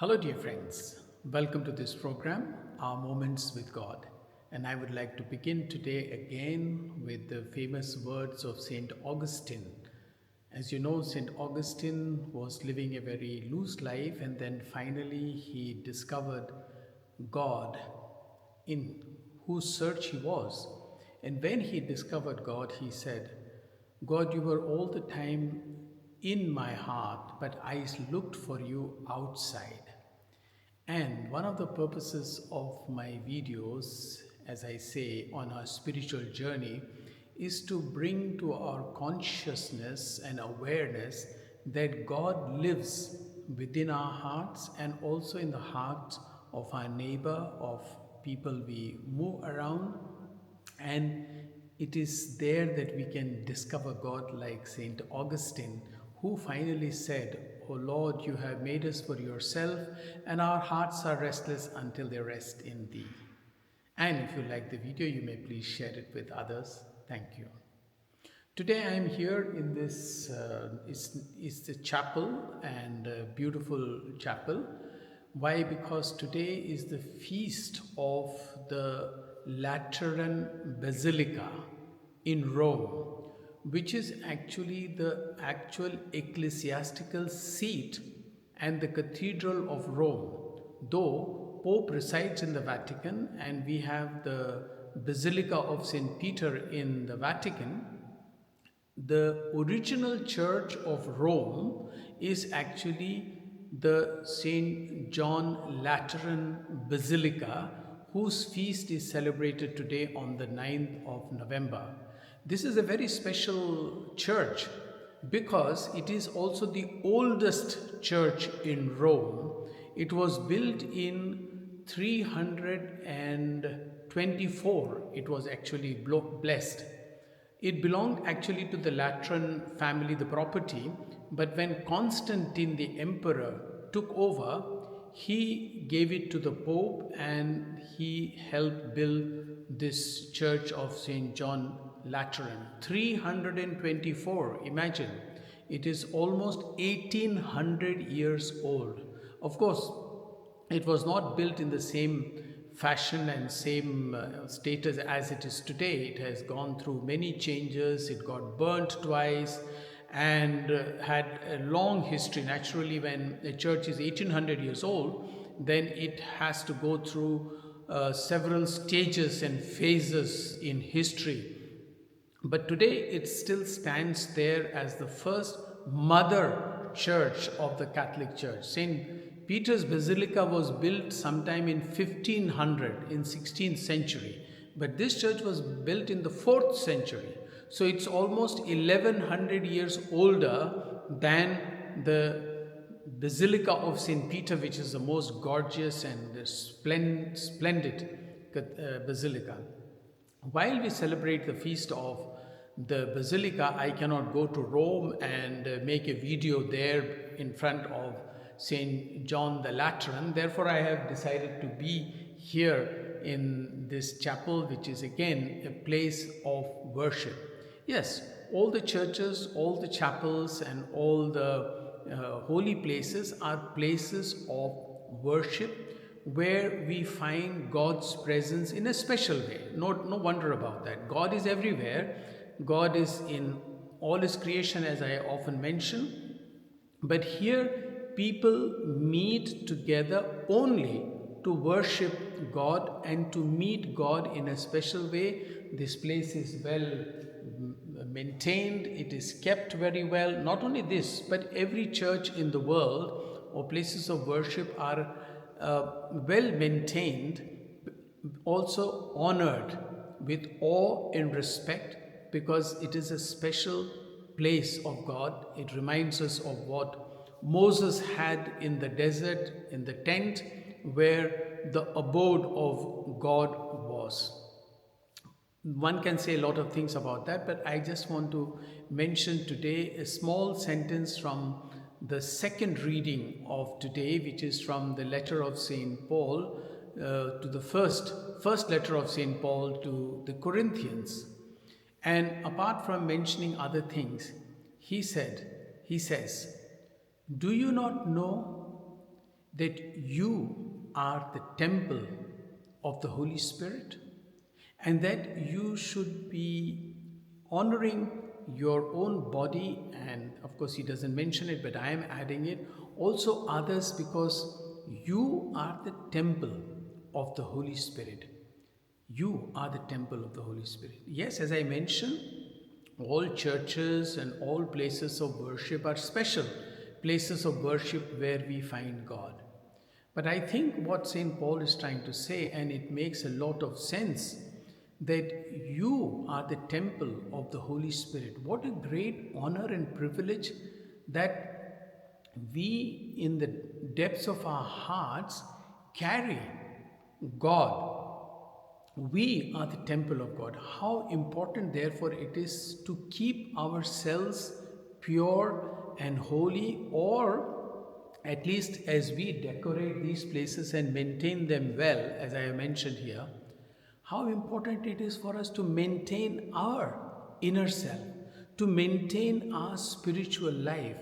Hello, dear friends. Welcome to this program, Our Moments with God. And I would like to begin today again with the famous words of St. Augustine. As you know, St. Augustine was living a very loose life, and then finally he discovered God, in whose search he was. And when he discovered God, he said, God, you were all the time in my heart, but I looked for you outside. And one of the purposes of my videos, as I say, on our spiritual journey, is to bring to our consciousness and awareness that God lives within our hearts and also in the hearts of our neighbor, of people we move around. And it is there that we can discover God, like Saint Augustine, who finally said, O Lord, you have made us for yourself, and our hearts are restless until they rest in thee. And if you like the video, you may please share it with others. Thank you. Today I am here in this, is the chapel, and a beautiful chapel. Why? Because today is the feast of the Lateran Basilica in Rome, which is actually the actual ecclesiastical seat and the Cathedral of Rome. Though Pope resides in the Vatican and we have the Basilica of St. Peter in the Vatican, the original Church of Rome is actually the St. John Lateran Basilica, whose feast is celebrated today on the 9th of November. This is a very special church because it is also the oldest church in Rome. It was built in 324. It was actually blessed. It belonged actually to the Lateran family, the property, but when Constantine the emperor took over, he gave it to the Pope and he helped build this church of St. John Lateran. 324, imagine. It is almost 1800 years old. Of course, it was not built in the same fashion and same status as it is today. It has gone through many changes. It got burnt twice and had a long history. Naturally, when a church is 1800 years old, then it has to go through several stages and phases in history. But today it still stands there as the first mother church of the Catholic Church. St. Peter's Basilica was built sometime in 1500, in 16th century. But this church was built in the 4th century. So it's almost 1100 years older than the Basilica of St. Peter, which is the most gorgeous and splendid basilica. While we celebrate the feast of the Basilica, I cannot go to Rome and make a video there in front of St. John the Lateran. Therefore, I have decided to be here in this chapel, which is again a place of worship. Yes, all the churches, all the chapels, and all the holy places are places of worship where we find God's presence in a special way. No wonder about that. God is everywhere. God is in all His creation, as I often mention. But here, people meet together only to worship God and to meet God in a special way. This place is well maintained. It is kept very well. Not only this, but every church in the world or places of worship are well maintained, also honored with awe and respect, because it is a special place of God. It reminds us of what Moses had in the desert, in the tent where the abode of God was. One can say a lot of things about that, but I just want to mention today a small sentence from the second reading of today, which is from the letter of St. Paul to the first letter of St. Paul to the Corinthians. And apart from mentioning other things, he says, do you not know that you are the temple of the Holy Spirit, and that you should be honoring your own body, and of course he doesn't mention it, but I am adding it, also others, because you are the temple of the Holy Spirit. You are the temple of the Holy Spirit. Yes, as I mentioned, all churches and all places of worship are special places of worship where we find God. But I think what St. Paul is trying to say, and it makes a lot of sense, that you are the temple of the Holy Spirit. What a great honor and privilege that we, in the depths of our hearts, carry God. We are the temple of God. How important, therefore, it is to keep ourselves pure and holy, or at least as we decorate these places and maintain them well, as I have mentioned here, how important it is for us to maintain our inner self, to maintain our spiritual life,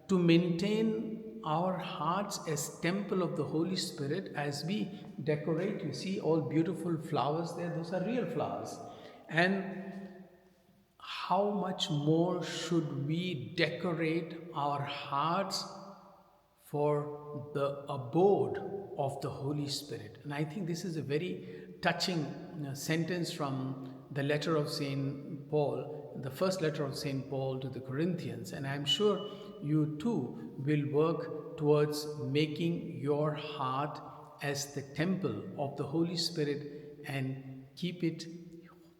to maintain our hearts as temple of the Holy Spirit as we decorate. You see all beautiful flowers there, those are real flowers. And how much more should we decorate our hearts for the abode of the Holy Spirit? And I think this is a very touching sentence from the letter of St. Paul, the first letter of St. Paul to the Corinthians. And I'm sure you too will work towards making your heart as the temple of the Holy Spirit and keep it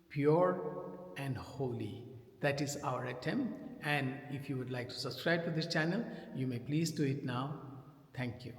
pure and holy. That is our attempt. And if you would like to subscribe to this channel, you may please do it now. Thank you.